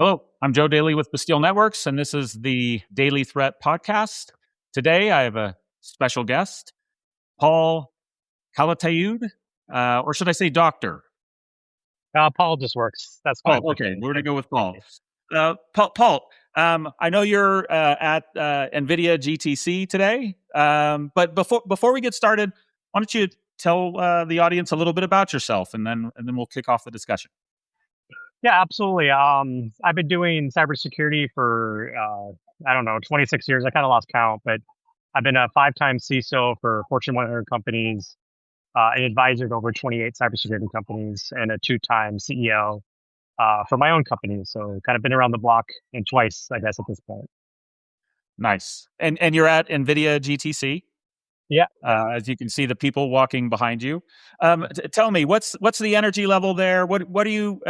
Hello, I'm Joe Daly with Bastille Networks, and this is the Daily Threat Podcast. Today, I have a special guest, Paul Kalatayud, or should I say doctor? Paul just works. That's fine. Paul, okay, we're going to go with Paul. Paul, I know you're at NVIDIA GTC today, but before we get started, why don't you tell the audience a little bit about yourself, and then we'll kick off the discussion. Yeah, absolutely. I've been doing cybersecurity for 26 years. I kind of lost count, but I've been a 5-time CISO for Fortune 100 companies, an advisor to over 28 cybersecurity companies, and a 2-time CEO for my own company. So kind of been around the block and twice, I guess, at this point. Nice. And you're at NVIDIA GTC. Yeah. As you can see, the people walking behind you. Tell me, what's the energy level there? What are you?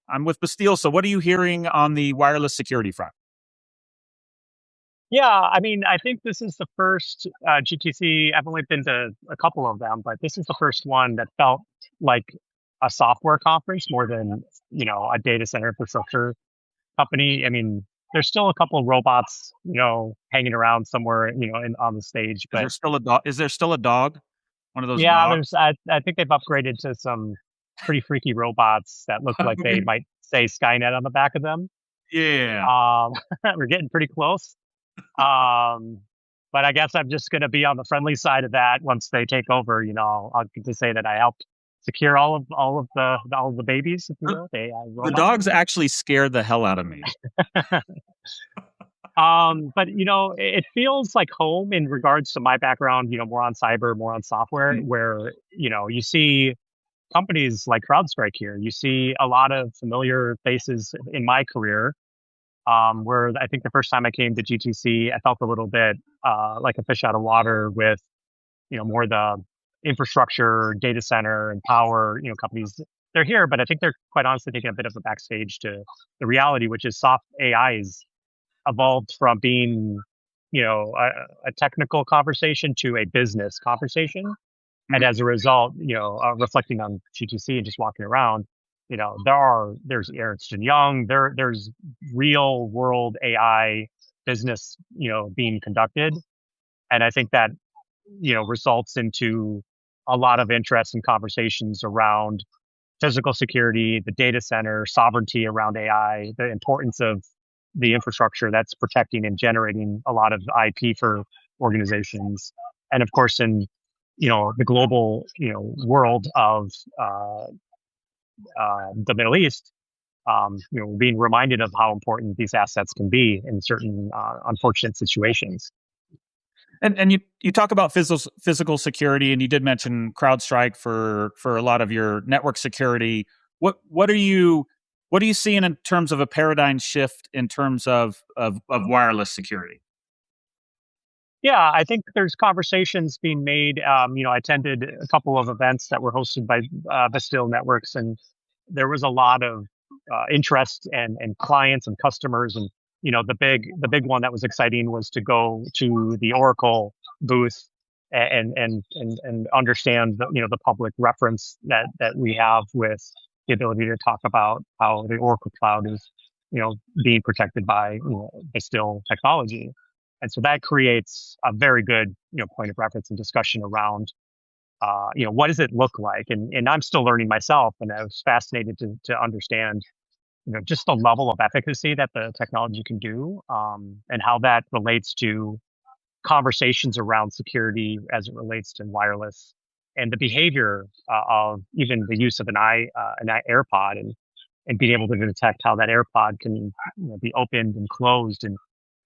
I'm with Bastille, so what are you hearing on the wireless security front? Yeah, I mean, I think this is the first GTC. I've only been to a couple of them, but this is the first one that felt like a software conference more than a data center infrastructure company. I mean, there's still a couple of robots, hanging around somewhere, on the stage. But Is there still a dog? Is there still a dog? One of those yeah, dogs? I think they've upgraded to some pretty freaky robots that look like they might say Skynet on the back of them. Yeah. We're getting pretty close. But I guess I'm just going to be on the friendly side of that once they take over. I'll get to say that I helped secure all of the babies, if you will. The dogs actually scared the hell out of me. But it feels like home in regards to my background. More on cyber, more on software, where you see companies like CrowdStrike here. You see a lot of familiar faces in my career. Where I think the first time I came to GTC, I felt a little bit like a fish out of water with, more the infrastructure, data center, and power, companies. They're here, but I think they're quite honestly taking a bit of a backstage to the reality, which is soft AIs evolved from being, a technical conversation to a business conversation. And as a result, reflecting on GTC and just walking around, there's Ernst and Young, there's real world AI business, being conducted. And I think that, results into a lot of interest and conversations around physical security, the data center, sovereignty around AI, the importance of the infrastructure that's protecting and generating a lot of IP for organizations. And of course, in, the global, world of the Middle East, being reminded of how important these assets can be in certain unfortunate situations. And you talk about physical security, and you did mention CrowdStrike for a lot of your network security. What are you seeing in terms of a paradigm shift in terms of wireless security? Yeah, I think there's conversations being made. I attended a couple of events that were hosted by Bastille Networks, and there was a lot of interest and clients and customers. And the big one that was exciting was to go to the Oracle booth and understand the public reference that we have with the ability to talk about how the Oracle Cloud is being protected by Bastille technology. And so that creates a very good, point of reference and discussion around, what does it look like? And I'm still learning myself, and I was fascinated to understand, just the level of efficacy that the technology can do, and how that relates to conversations around security as it relates to wireless and the behavior of even the use of an AirPod and being able to detect how that AirPod can be opened and closed and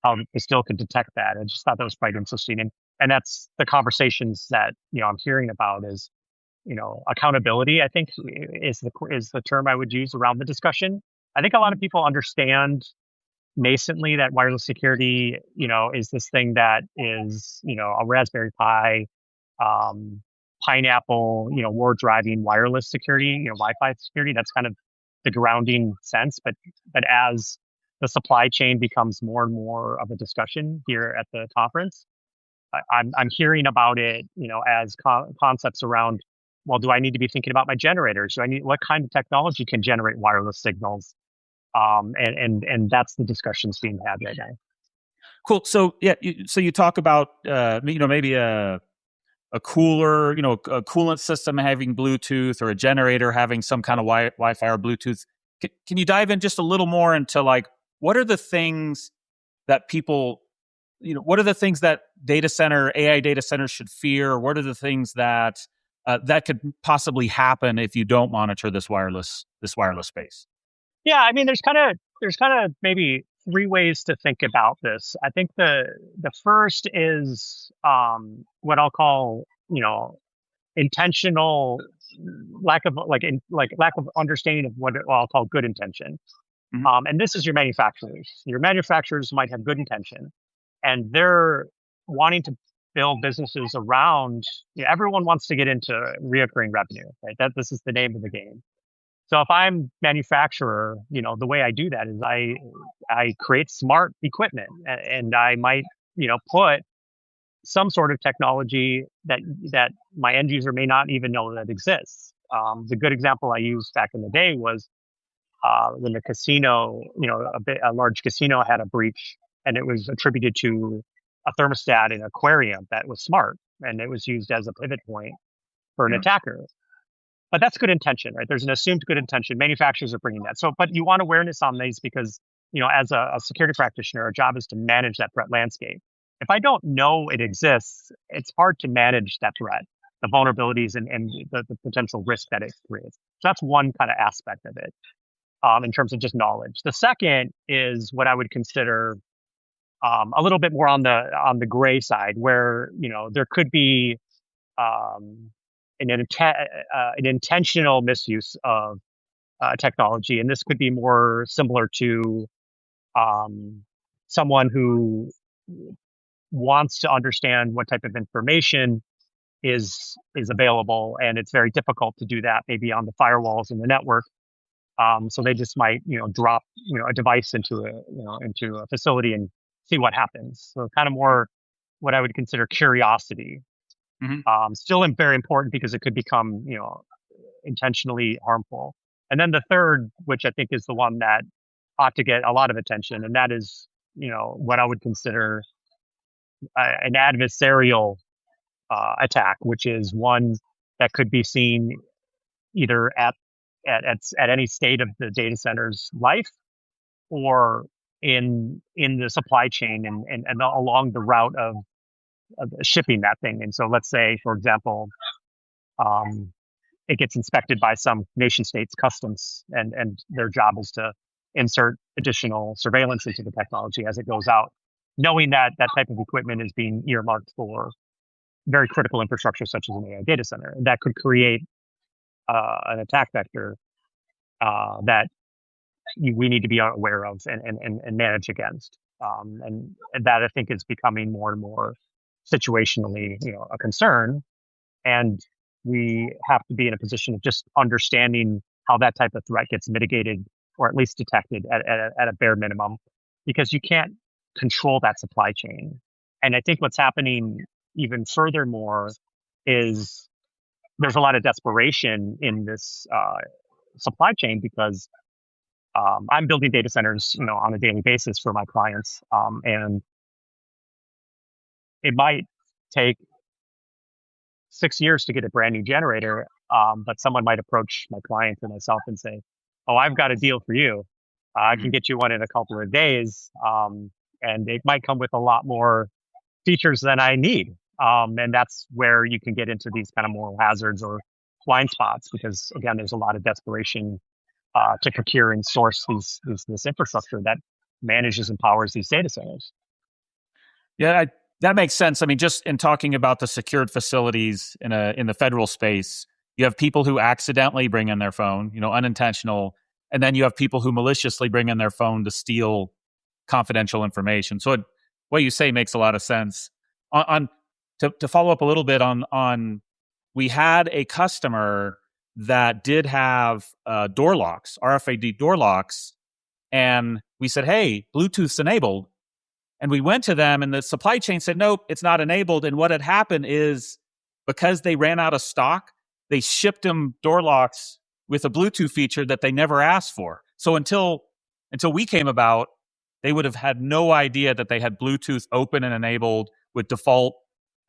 how they still can detect that. I just thought that was quite interesting. And that's the conversations that, I'm hearing about is, accountability, I think is the term I would use around the discussion. I think a lot of people understand nascently that wireless security, is this thing that is, a Raspberry Pi, Pineapple, war driving wireless security, Wi-Fi security. That's kind of the grounding sense. But as the supply chain becomes more and more of a discussion here at the conference, I'm hearing about it, as concepts around, well, do I need to be thinking about my generators? What kind of technology can generate wireless signals? And that's the discussions being had right now. Cool. So yeah, so you talk about maybe a cooler, a coolant system having Bluetooth, or a generator having some kind of Wi-Fi or Bluetooth. Can you dive in just a little more into like what are the things that people, what are the things that AI data centers should fear? What are the things that that could possibly happen if you don't monitor this wireless space? Yeah, I mean, there's kind of maybe three ways to think about this. I think the first is what I'll call, intentional lack of lack of understanding of what I'll call good intention. Hmm. And this is your manufacturers. Your manufacturers might have good intention, and they're wanting to build businesses around. Everyone wants to get into reoccurring revenue, right? That this is the name of the game. So if I'm manufacturer, the way I do that is I create smart equipment, and I might put some sort of technology that my end user may not even know that exists. The good example I used back in the day was when the casino, a large casino had a breach, and it was attributed to a thermostat in an aquarium that was smart, and it was used as a pivot point for an Yeah. attacker. But that's good intention, right? There's an assumed good intention. Manufacturers are bringing that. So, but you want awareness on these because, as a security practitioner, our job is to manage that threat landscape. If I don't know it exists, it's hard to manage that threat, the vulnerabilities and the potential risk that it creates. So that's one kind of aspect of it, in terms of just knowledge. The second is what I would consider a little bit more on the gray side, where there could be um, an intentional misuse of technology, and this could be more similar to um, someone who wants to understand what type of information is available, and it's very difficult to do that maybe on the firewalls in the network. So they just might drop a device into a facility and see what happens. So kind of more what I would consider curiosity. Hmm. Still very important because it could become, intentionally harmful. And then the third, which I think is the one that ought to get a lot of attention, and that is, what I would consider an adversarial attack, which is one that could be seen either at any state of the data center's life, or in the supply chain and along the route of shipping that thing. And so let's say, for example, um, it gets inspected by some nation state's customs, and their job is to insert additional surveillance into the technology as it goes out, knowing that that type of equipment is being earmarked for very critical infrastructure such as an AI data center. And that could create an attack vector that we need to be aware of and manage against. And that I think is becoming more and more situationally, a concern. And we have to be in a position of just understanding how that type of threat gets mitigated, or at least detected at a bare minimum, because you can't control that supply chain. And I think what's happening even furthermore is there's a lot of desperation in this supply chain, because I'm building data centers, on a daily basis for my clients, and it might take 6 years to get a brand new generator. But someone might approach my client and myself and say, "Oh, I've got a deal for you. I can get you one in a couple of days." And it might come with a lot more features than I need. And that's where you can get into these kind of moral hazards or blind spots, because again, there's a lot of desperation to procure and source this infrastructure that manages and powers these data centers. Yeah, that makes sense. I mean, just in talking about the secured facilities in the federal space, you have people who accidentally bring in their phone, unintentional, and then you have people who maliciously bring in their phone to steal confidential information. So what you say makes a lot of sense. To follow up a little bit on we had a customer that did have door locks, RFID door locks, and we said, "Hey, Bluetooth's enabled." And we went to them, and the supply chain said, "Nope, it's not enabled." And what had happened is, because they ran out of stock, they shipped them door locks with a Bluetooth feature that they never asked for. So until until we came about, they would have had no idea that they had Bluetooth open and enabled with default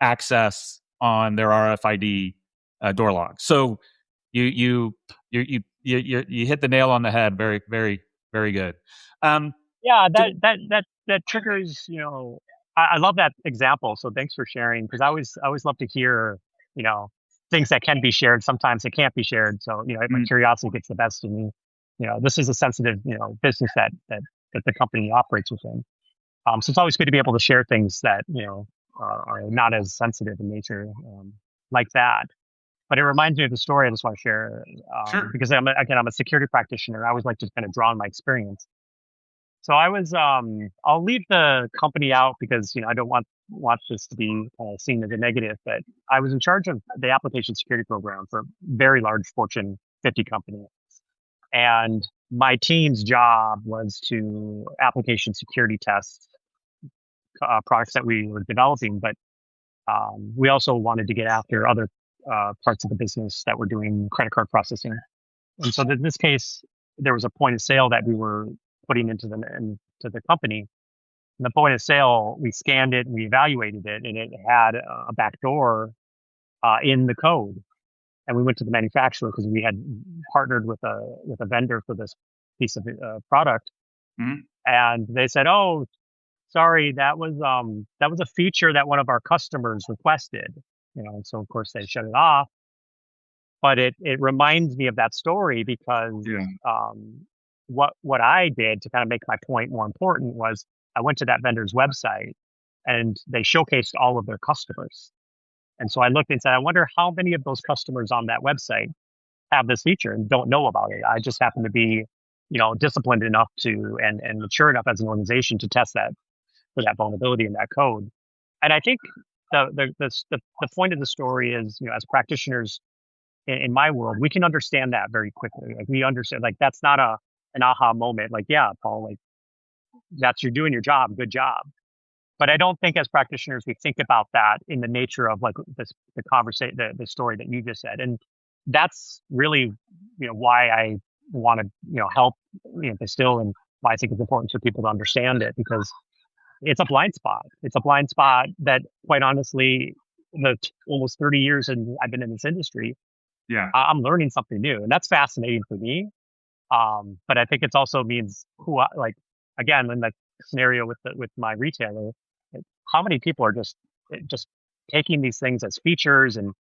access on their RFID door lock. So you hit the nail on the head. Very, very, very good. Yeah, So, that triggers, I love that example. So thanks for sharing, because I always love to hear, you know, things that can be shared. Sometimes it can't be shared. So, my curiosity gets the best of me. This is a sensitive, business that the company operates within. So it's always good to be able to share things that, are not as sensitive in nature, like that. But it reminds me of the story I just want to share, sure. because I'm a security practitioner. I always like to kind of draw on my experience. So I was, I'll leave the company out because I don't want this to be seen as a negative. But I was in charge of the application security program for a very large Fortune 50 company, and my team's job was to application security test products that we were developing. But we also wanted to get after other parts of the business that were doing credit card processing. And so in this case, there was a point of sale that we were putting into the company. And the point of sale, we scanned it, we evaluated it, and it had a back door in the code. And we went to the manufacturer because we had partnered with a vendor for this piece of product. Mhm. And they said, "Oh, sorry, that was a feature that one of our customers requested." And so of course they shut it off. But it reminds me of that story because Yeah. what I did to kind of make my point more important was I went to that vendor's website and they showcased all of their customers. And so I looked and said, I wonder how many of those customers on that website have this feature and don't know about it. I just happen to be, disciplined enough to and mature enough as an organization to test that for that vulnerability in that code. And I think the point of the story is, as practitioners in my world, we can understand that very quickly. Like we understand, like that's not an aha moment. Like, yeah, Paul, like you're doing your job, good job. But I don't think as practitioners we think about that in the nature of like the conversation, the story that you just said, and that's really why I want to help distill, and why I think it's important for people to understand it, because it's a blind spot. It's a blind spot that, quite honestly, the almost 30 years and I've been in this industry, Yeah. I'm learning something new, and that's fascinating for me. But I think it also means like, again, in the scenario with my retailer, like, how many people are just taking these things as features and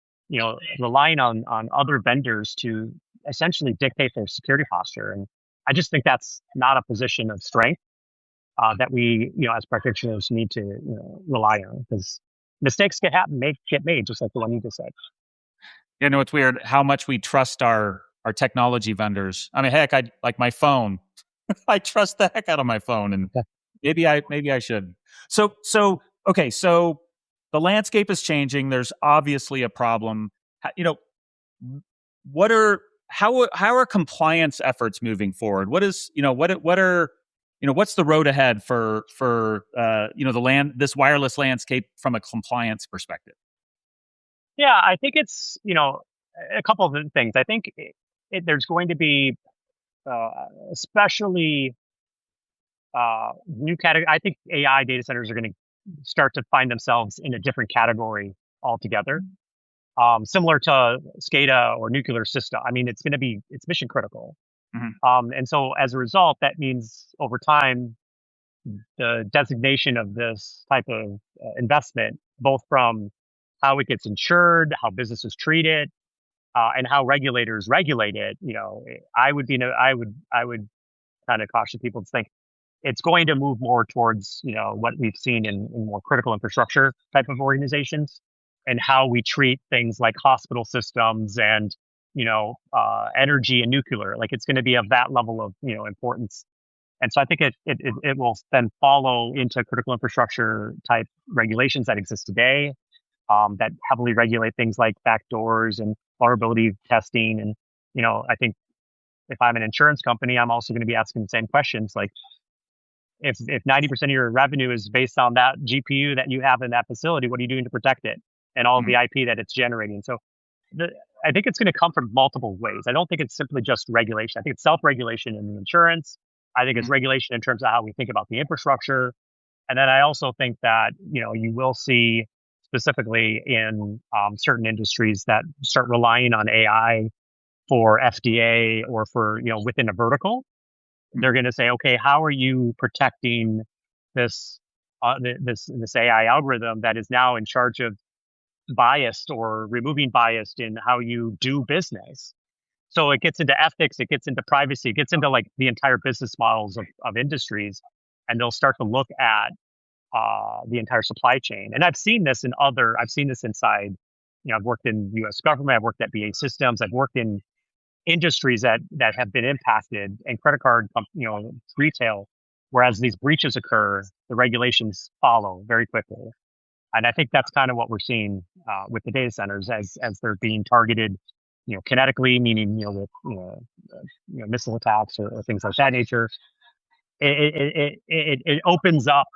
relying on other vendors to essentially dictate their security posture. And I just think that's not a position of strength that we as practitioners need to rely on, because mistakes get made, just like the one you just said. It's weird how much we trust our technology vendors. I mean, heck, I like my phone. I trust the heck out of my phone, and Yeah. maybe I should. Okay, so the landscape is changing. There's obviously a problem. What are how are compliance efforts moving forward? What is what are what's the road ahead for this wireless landscape from a compliance perspective? Yeah, I think it's a couple of things. I think there's going to be uh, especially new category. I think AI data centers are going to start to find themselves in a different category altogether, similar to SCADA or nuclear system. I mean, it's mission critical, Mhm. and so as a result, that means over time the designation of this type of investment, both from how it gets insured, how businesses treat it, and how regulators regulate it. I would kind of caution people to think it's going to move more towards what we've seen in more critical infrastructure type of organizations, and how we treat things like hospital systems and energy and nuclear. Like it's going to be of that level of importance. And so I think it will then follow into critical infrastructure type regulations that exist today, that heavily regulate things like backdoors and vulnerability testing. And I think if I'm an insurance company, I'm also going to be asking the same questions. Like if 90% of your revenue is based on that GPU that you have in that facility, what are you doing to protect it and all of the IP that it's generating? So I think it's going to come from multiple ways. I don't think it's simply just regulation. I think it's self-regulation in insurance. I think it's regulation in terms of how we think about the infrastructure. And then I also think that, you will see specifically in certain industries that start relying on AI for FDA or for, within a vertical. They're going to say, okay, how are you protecting this this AI algorithm that is now in charge of biased or removing bias in how you do business? So it gets into ethics, it gets into privacy, it gets into like the entire business models of industries, and they'll start to look at the entire supply chain. And I've seen this inside. I've worked in U.S. government, I've worked at BA Systems, I've worked in industries that have been impacted, and credit card, retail. Whereas these breaches occur, the regulations follow very quickly. And I think that's kind of what we're seeing with the data centers as they're being targeted, kinetically, meaning with missile attacks or things like that nature. It opens up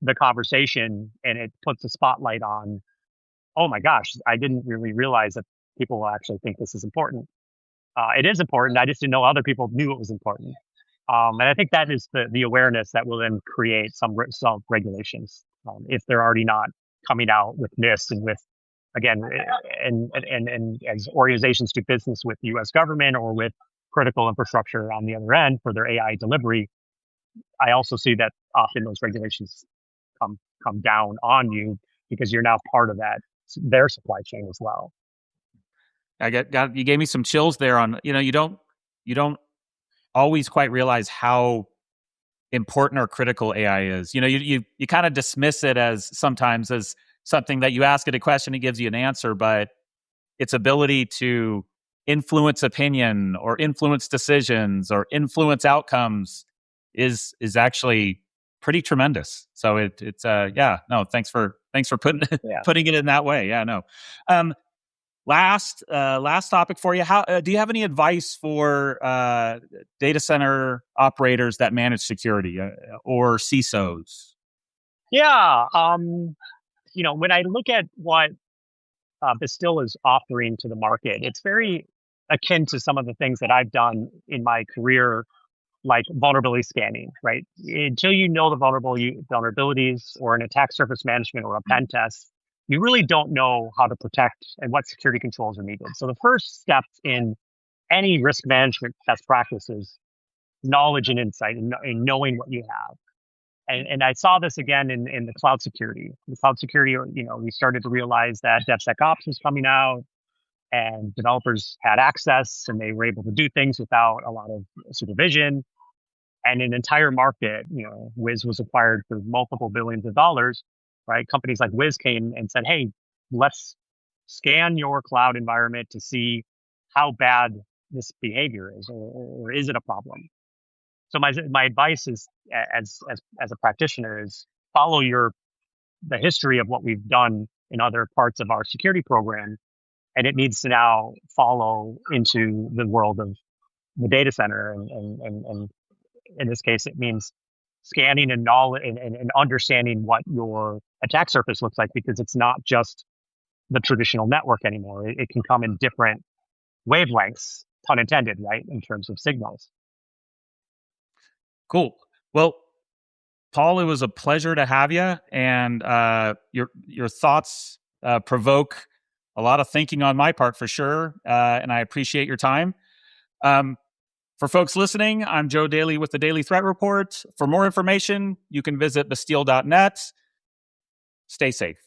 the conversation, and it puts a spotlight on, oh my gosh, I didn't really realize that people will actually think this is important. It is important. I just didn't know other people knew it was important. And I think that is the awareness that will then create some regulations, if they're already not coming out with NIST and with, again, and as organizations do business with the U.S. government or with critical infrastructure on the other end for their AI delivery. I also see that often those regulations come down on you because you're now part of their supply chain as well. You gave me some chills there on, you don't always quite realize how important or critical AI is. You kind of dismiss it as sometimes as something that you ask it a question, it gives you an answer, but its ability to influence opinion or influence decisions or influence outcomes is actually pretty tremendous. So it's thanks for putting it in that way. Yeah, no. Last topic for you. How do you have any advice for data center operators that manage security or CISOs? Yeah, when I look at what Bastille is offering to the market, it's very akin to some of the things that I've done in my career, like vulnerability scanning. Right, until you know the vulnerabilities or an attack surface management or a pen test, you really don't know how to protect and what security controls are needed. So the first step in any risk management best practice is knowledge and insight and knowing what you have. And I saw this again in the cloud security. The cloud security, we started to realize that DevSecOps was coming out and developers had access and they were able to do things without a lot of supervision. And an entire market, Wiz was acquired for multiple billions of dollars. Right? Companies like Wiz came and said, hey, let's scan your cloud environment to see how bad this behavior is, or is it a problem? So my advice is, as a practitioner, is follow the history of what we've done in other parts of our security program, and it needs to now follow into the world of the data center, and in this case, it means scanning and knowledge and understanding what your attack surface looks like, because it's not just the traditional network anymore. It can come in different wavelengths, pun intended, right, in terms of signals. Cool. Well, Paul, it was a pleasure to have you, and your thoughts provoke a lot of thinking on my part for sure, and I appreciate your time. For folks listening, I'm Joe Daly with the Daily Threat Report. For more information, you can visit bastille.net. Stay safe.